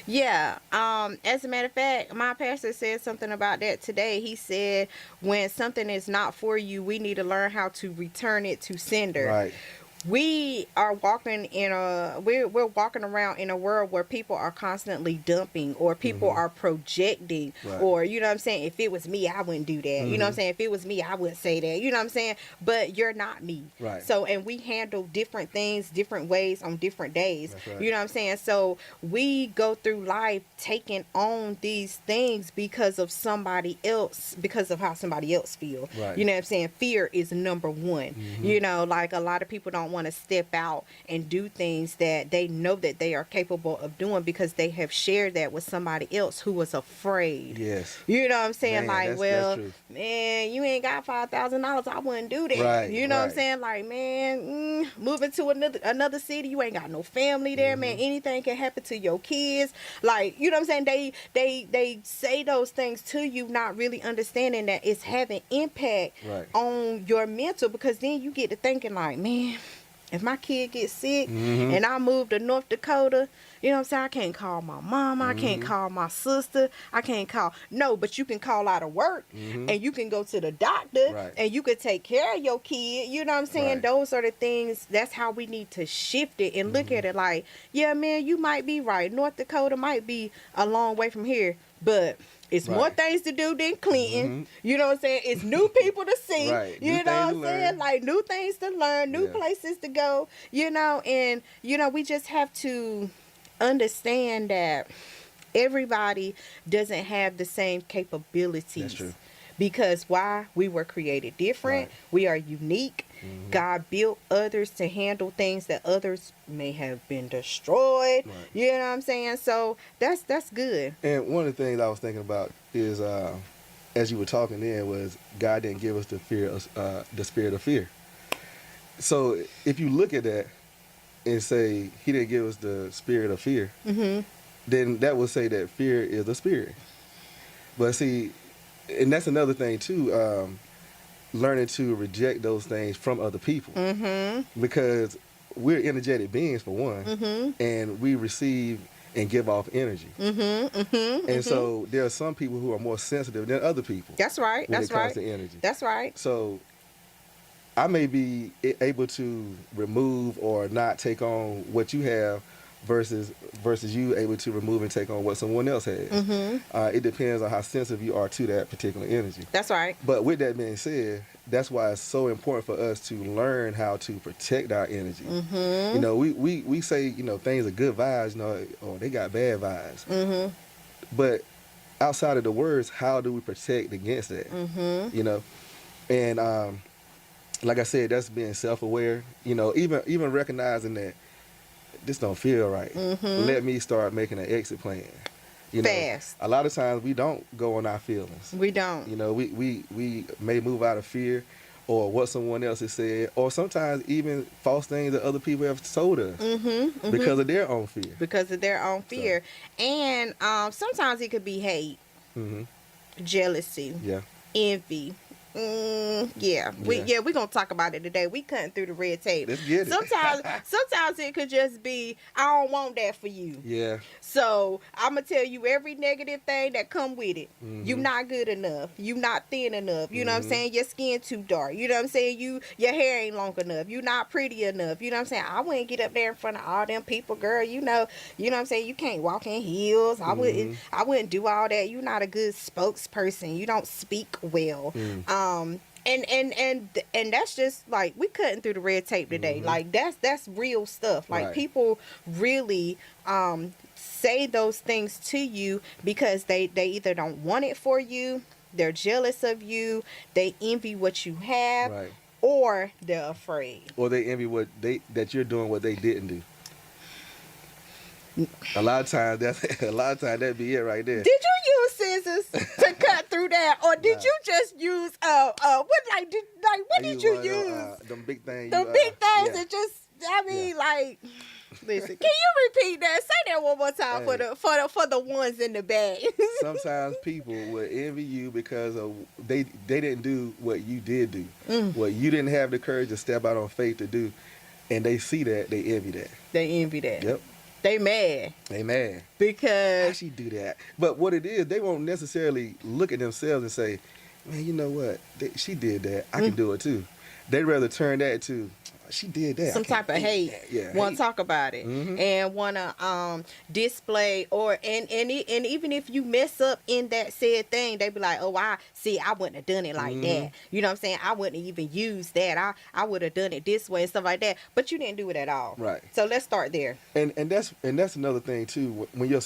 yeah, as a matter of fact, my pastor said something about that today. He said when something is not for you, we need to learn how to return it to sender. right. We are walking we're walking around in a world where people are constantly dumping, or people are projecting, Right. or you know what I'm saying, if it was me I wouldn't do that. You know what I'm saying, if it was me I wouldn't say that. You know what I'm saying, but you're not me. Right. So, and we handle different things different ways on different days. That's right. You know what I'm saying, so we go through life taking on these things because of somebody else, because of how somebody else feel. Right. You know what I'm saying, fear is number one. You know, like a lot of people don't want to step out and do things that they know that they are capable of doing because they have shared that with somebody else who was afraid. Yes. You know what I'm saying? Man, like, that's well, true. man, you ain't got $5,000. I wouldn't do that. Right, You know what I'm right. saying? Like, man, moving to another city, you ain't got no family there, man. Anything can happen to your kids. Like, you know what I'm saying? They say those things to you, not really understanding that it's having impact Right. on your mental, because then you get to thinking like, man, if my kid gets sick and I move to North Dakota, you know what I'm saying, I can't call my mom, I can't call my sister, I can't call, no, but you can call out of work and you can go to the doctor Right. and you could take care of your kid. You know what I'm saying? Right. Those are the things, that's how we need to shift it and look at it like, yeah, man, you might be right. North Dakota might be a long way from here, but it's more Right. things to do than Clinton. You know what I'm saying? It's new people to see. Right. You New know what things I'm to saying? learn. Like new things to learn, new Yeah. places to go, you know, and, you know, we just have to understand that everybody doesn't have the same capabilities. That's true. Because why? We were created different. Right. We are unique. God built others to handle things that others may have been destroyed. Right. You know what I'm saying? So that's good. And one of the things I was thinking about is as you were talking then, was God didn't give us the spirit of fear. So if you look at that and say He didn't give us the spirit of fear, then that would say that fear is a spirit. But see, and that's another thing too. Learning to reject those things from other people, because we're energetic beings for one, and we receive and give off energy. And so there are some people who are more sensitive than other people. That's right. When That's it comes right. to energy. That's right. So I may be able to remove or not take on what you have versus you able to remove and take on what someone else has. It depends on how sensitive you are to that particular energy. That's right. But with that being said, that's why it's so important for us to learn how to protect our energy. You know, we say, you know, things are good vibes, you know, or they got bad vibes. But outside of the words, how do we protect against that? You know, and like I said, that's being self-aware. You know, even recognizing that this don't feel right. Let me start making an exit plan. You know, Fast. a lot of times we don't go on our feelings. We don't. You know, we may move out of fear or what someone else has said, or sometimes even false things that other people have told us because of their own fear. Because of their own fear. And sometimes it could be hate, jealousy, Yeah. envy. We're gonna talk about it today. We cutting through the red tape. Let's get it. Sometimes it could just be, I don't want that for you. Yeah. So I'm gonna tell you every negative thing that come with it. You not good enough. You not thin enough. You know what I'm saying? Your skin too dark. You know what I'm saying? Your hair ain't long enough. You not pretty enough. You know what I'm saying? I wouldn't get up there in front of all them people, girl. You know what I'm saying? You can't walk in heels. I wouldn't do all that. You not a good spokesperson. You don't speak well. And that's just like, we cutting through the red tape today. Like that's real stuff. Like people really say those things to you because they either don't want it for you, they're jealous of you, they envy what you have, or they're afraid. Or they envy that you're doing what they didn't do. A lot of times that'd be it right there. Did you use scissors to cut through that, or did you just use what did you use? Them big things. The big things that just, I mean, like, listen. Can you repeat that? Say that one more time for the ones in the back. Sometimes people will envy you because of they didn't do what you did do, what you didn't have the courage to step out on faith to do, and they see that, they envy that. They envy that. Yep. They mad. They mad. Because how she do that? But what it is, they won't necessarily look at themselves and say, man, you know what? She did that. I can do it too. They'd rather turn that to, she did that. Some type of hate. Yeah, want to talk about it and want to display, or and even if you mess up in that said thing, they be like, oh, I wouldn't have done it like that. You know what I'm saying? I wouldn't even use that. I would have done it this way and stuff like that. But you didn't do it at all. Right. So let's start there. And that's another thing too. When your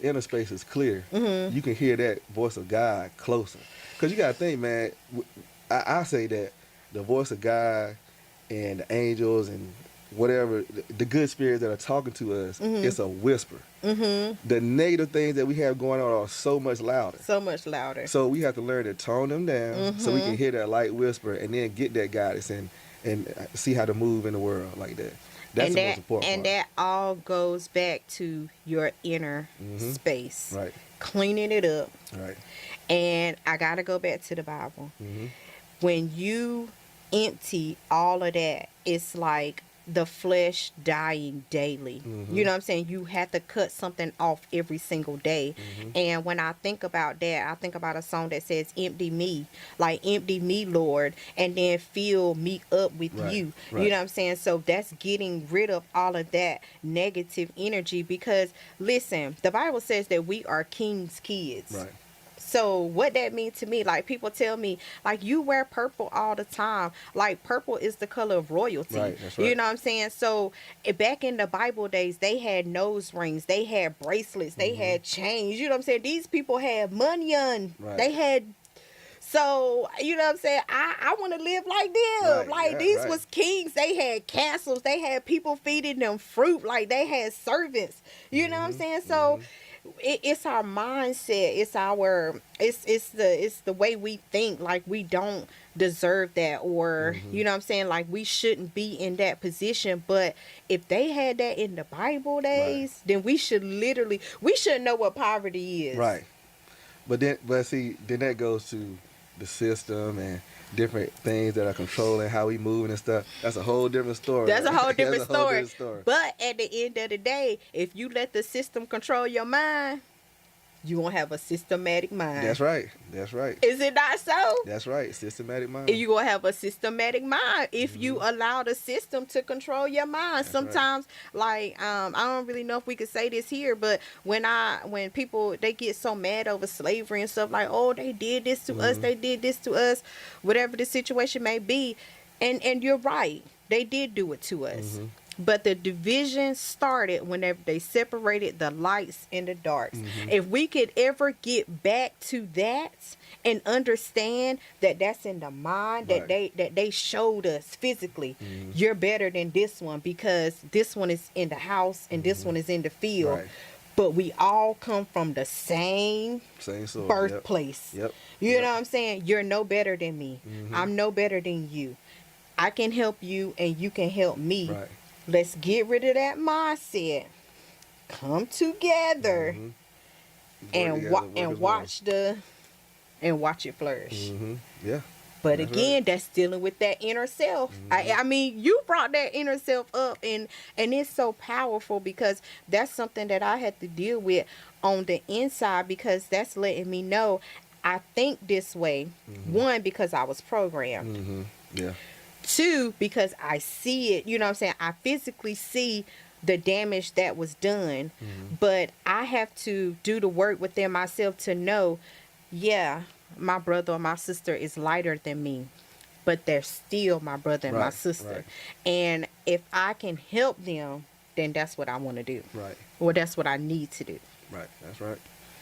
inner space is clear, you can hear that voice of God closer. Because you got to think, man, I say that the voice of God and the angels and whatever, the good spirits that are talking to us, it's a whisper. The negative things that we have going on are so much louder. So much louder. So we have to learn to tone them down so we can hear that light whisper and then get that guidance and see how to move in the world like that. That's the most important part. And that all goes back to your inner space. Right. Cleaning it up. Right. And I got to go back to the Bible. When you empty all of that, it's like the flesh dying daily. You know what I'm saying? You have to cut something off every single day. And when I think about that, I think about a song that says, empty me, like empty me, Lord, and then fill me up with you. You know what I'm saying? So that's getting rid of all of that negative energy, because listen, the Bible says that we are king's kids. Right. So what that means to me, like people tell me, like, you wear purple all the time. Like, purple is the color of royalty. Right, that's right. You know what I'm saying? So back in the Bible days, they had nose rings, they had bracelets, they had chains. You know what I'm saying? These people had money on. Right. They had. So, you know what I'm saying? I want to live like them. Like, these was kings. They had castles. They had people feeding them fruit. Like, they had servants. You know what I'm saying? So it's our mindset. It's the way we think. Like we don't deserve that, or Mm-hmm. you know what I'm saying. Like we shouldn't be in that position. But if they had that in the Bible Right. days, then we should know what poverty is. Right. But see, then that goes to the system and different things that are controlling how we move and stuff. That's a whole different story. That's a whole That's different a whole story. different story. But at the end of the day, if you let the system control your mind, you won't have a systematic mind. That's right. That's right. Is it not so? That's right. Systematic mind. You gonna have a systematic mind if you Mhm. allow the system to control your mind. That's right. Sometimes, like I don't really know if we could say this here, but when people they get so mad over slavery and stuff, like, oh, they did this to us, Mhm. they did this to us, whatever the situation may be, and you're right, they did do it to us. Mhm. But the division started whenever they separated the lights and the darks. Mhm. If we could ever get back to that and understand that that's in the mind, that Right. they showed us physically, Mhm. you're better than this one because this one is in the house and this one is in the field. Right. But we all come from the same Same source. birthplace. Yep. You Yep. know what I'm saying? You're no better than me. Mhm. I'm no better than you. I can help you and you can help me. Right. Let's get rid of that mindset. Come together Mhm. Work and together, work as one. watch it flourish. Mhm. Yeah. But That's again, that's dealing with that inner self. I mean, you brought that inner self up, and it's so powerful because that's something that I had to deal with on the inside, because that's letting me know I think this way. Mhm. One, because I was programmed. Mhm. Yeah. Two, because I see it, you know what I'm saying? I physically see the damage that was done, but I have to do the work within myself to know, yeah, my brother or my sister is lighter than me, but they're still my brother and my Right. sister. Right. And if I can help them, then that's what I want to do. Right. Or that's what I need to do. Right. That's right.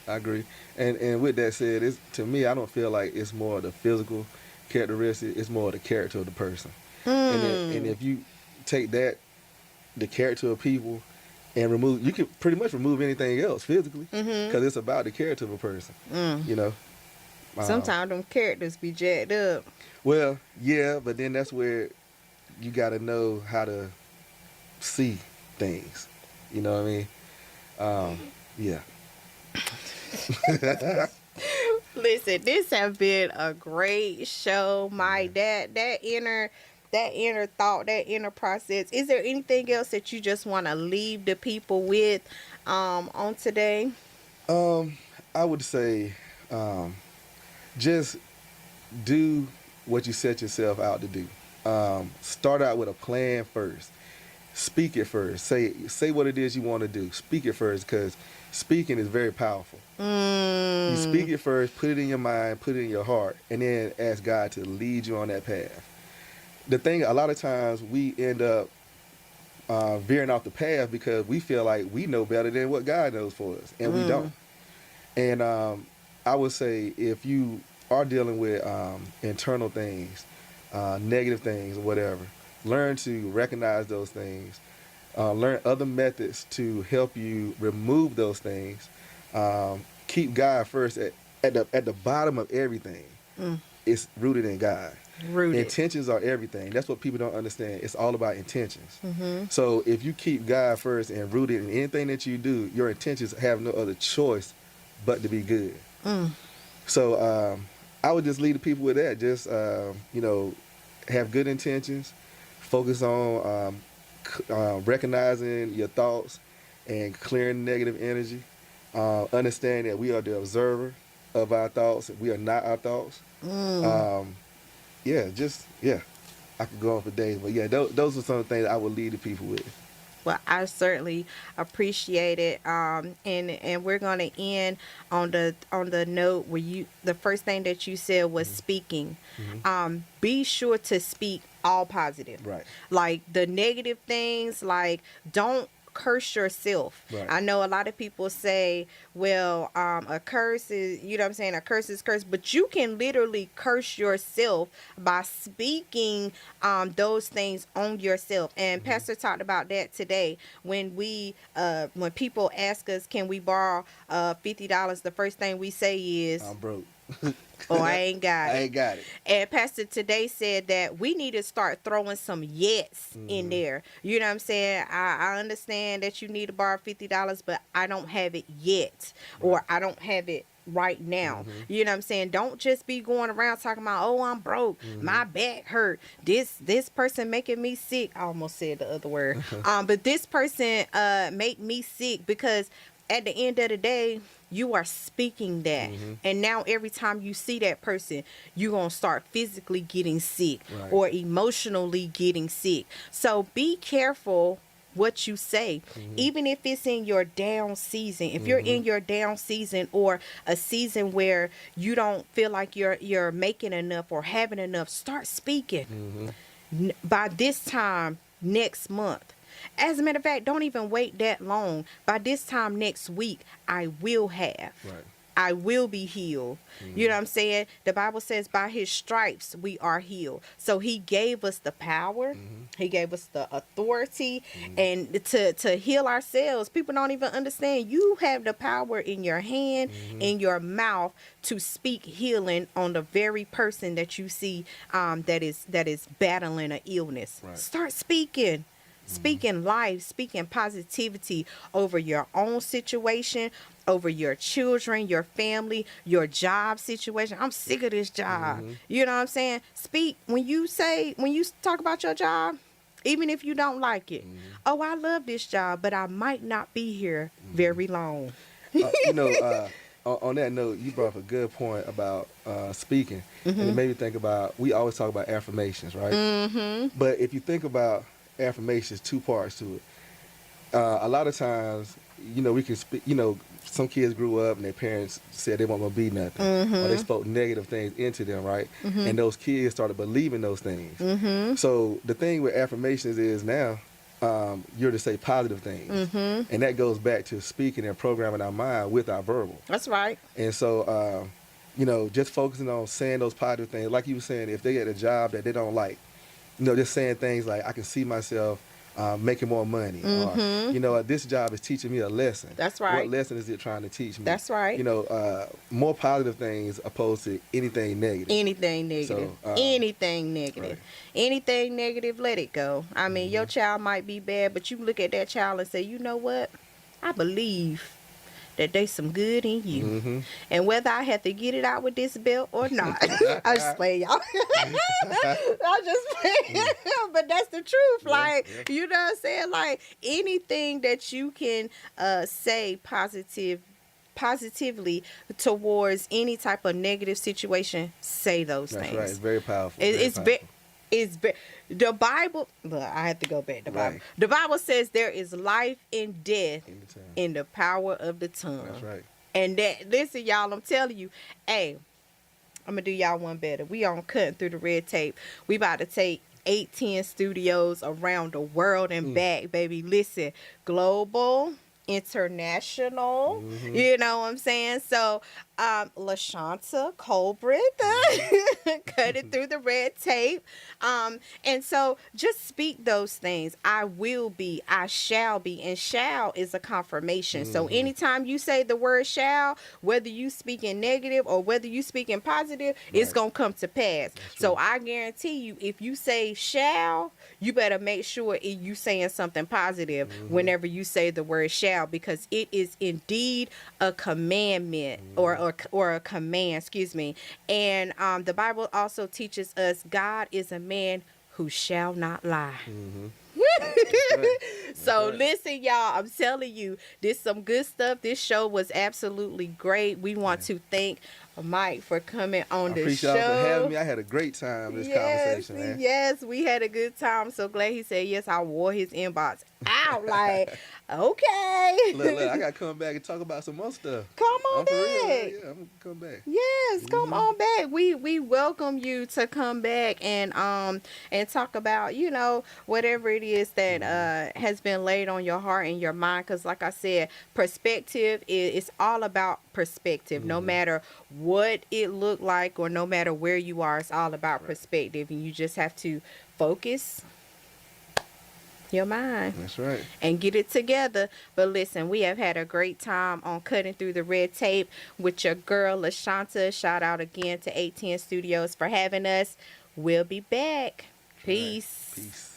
I agree. And with that said, it's, to me, I don't feel like it's more of the physical characteristic. It's more of the character of the person. And if you take that, the character of people, and remove, you can pretty much remove anything else physically, because it's about the character of a person. You know. Sometimes them characters be jacked up. Well, yeah, but then that's where you got to know how to see things. You know what I mean? Yeah. Listen, this has been a great show, Mike. That inner thought, that inner process. Is there anything else that you just want to leave the people with on today? I would say, just do what you set yourself out to do. Start out with a plan first. Speak it first. Say what it is you want to do. Speak it first, because speaking is very powerful. You speak it first, put it in your mind, put it in your heart, and then ask God to lead you on that path. The thing, a lot of times we end up veering off the path because we feel like we know better than what God knows for us, and we don't. And I would say, if you are dealing with internal things, negative things, or whatever, learn to recognize those things. Learn other methods to help you remove those things. Keep God first at the bottom of everything. It's rooted in God. Rooted. Intentions are everything. That's what people don't understand. It's all about intentions. So if you keep God first and rooted in anything that you do, your intentions have no other choice but to be good. So I would just lead the people with that. Just have good intentions. Focus on recognizing your thoughts and clearing negative energy. Understand that we are the observer of our thoughts. We are not our thoughts. I could go on for days, but yeah, those are some things I would lead the people with. Well, I certainly appreciate it. And we're gonna end on the note where the first thing that you said was speaking. Be sure to speak all positive. Right. Like the negative things, like don't curse yourself. Right. I know a lot of people say, well, a curse is, you know what I'm saying, a curse is cursed, but you can literally curse yourself by speaking those things on yourself. And Pastor talked about that today when when people ask us, can we borrow $50? The first thing we say is, I'm broke. oh, I ain't got I it. ain't got it. And Pastor today said that we need to start throwing some yets in there. You know what I'm saying? I understand that you need to borrow $50, but I don't have it yet, or I don't have it right now. You know what I'm saying? Don't just be going around talking about, oh, I'm broke, my back hurt, this person making me sick. I almost said the other word. But this person make me sick, because at the end of the day, you are speaking that. And now every time you see that person, you're going to start physically getting sick, Right. or emotionally getting sick. So be careful what you say, even if it's in your down season. If you're in your down season, or a season where you don't feel like you're making enough or having enough, start speaking. By this time next month, as a matter of fact, don't even wait that long. By this time next week, I will have. Right. I will be healed. You know what I'm saying? The Bible says by his stripes we are healed. So he gave us the power. He gave us the authority and to heal ourselves. People don't even understand. You have the power in your hand, in your mouth, to speak healing on the very person that you see that is battling an illness. Right. Start speaking. Speaking life, speaking positivity over your own situation, over your children, your family, your job situation. I'm sick of this job. You know what I'm saying? Speak when you talk about your job, even if you don't like it. Oh, I love this job, but I might not be here very long. You know, on that note, you brought up a good point about speaking, and it made me think about, we always talk about affirmations, right? But if you think about affirmations, two parts to it. A lot of times, you know, we can speak, you know, some kids grew up and their parents said they weren't going to be nothing, or they spoke negative things into them, right? And those kids started believing those things. So the thing with affirmations is now, you're to say positive things, and that goes back to speaking and programming our mind with our verbal. That's right. And so, you know, just focusing on saying those positive things, like you were saying, if they get a job that they don't like, you know, just saying things like, I can see myself making more money, or, you know, this job is teaching me a lesson. That's right. What lesson is it trying to teach me? That's right. You know, more positive things opposed to anything negative. Anything negative. So, anything negative. right. Anything negative, let it go. I mean, your child might be bad, but you look at that child and say, you know what? I believe that there's some good in you. And whether I have to get it out with this belt or not. I just play, y'all. I just play. But that's the truth. Yeah, Like, yeah. you know what I'm saying? Like, anything that you can say positively towards any type of negative situation, say those That's things. right. It's very powerful. The Bible, look, I have to go back to the Bible. Right. The Bible says there is life and death In the tongue. in the power of the tongue. That's right. And that, listen, y'all, I'm telling you, hey, I'm gonna do y'all one better. We on Cutting Through the Red Tape. We about to take 810 studios around the world and back, baby. Listen, global, international, you know what I'm saying? So, LaShonta, Colbert, Cutting Through the Red Tape. And so just speak those things. I will be, I shall be, and shall is a confirmation. So anytime you say the word shall, whether you speaking negative or whether you speaking positive, it's Right. going to come to pass. So I guarantee you, if you say shall, you better make sure you saying something positive whenever you say the word shall, because it is indeed a commandment or a command, excuse me. And the Bible also teaches us God is a man who shall not lie. So right. listen, y'all, I'm telling you, this some good stuff. This show was absolutely great. We want to thank Mike, for coming on I the appreciate y'all for having show. me. I had a great time this Yes, conversation, man. yes, we had a good time. So glad he said yes. I wore his inbox out. Like, Look, I okay. gotta come back and talk about some more stuff. Come on I'm for real, man. back. Yeah, I'm gonna come back. Yes, come Hmm. on back. We welcome you to come back and talk about, whatever it is that has been laid on your heart and your mind. Because like I said, perspective is it's all about perspective. No Hmm. matter what it looked like or no matter where you are, it's all about Right. perspective, and you just have to focus your mind That's right. and get it together. But listen, we have had a great time on Cutting Through the Red Tape with your girl LaShonta. Shout out again to 810 Studios for having us. We'll be back. That's right. Peace. Peace.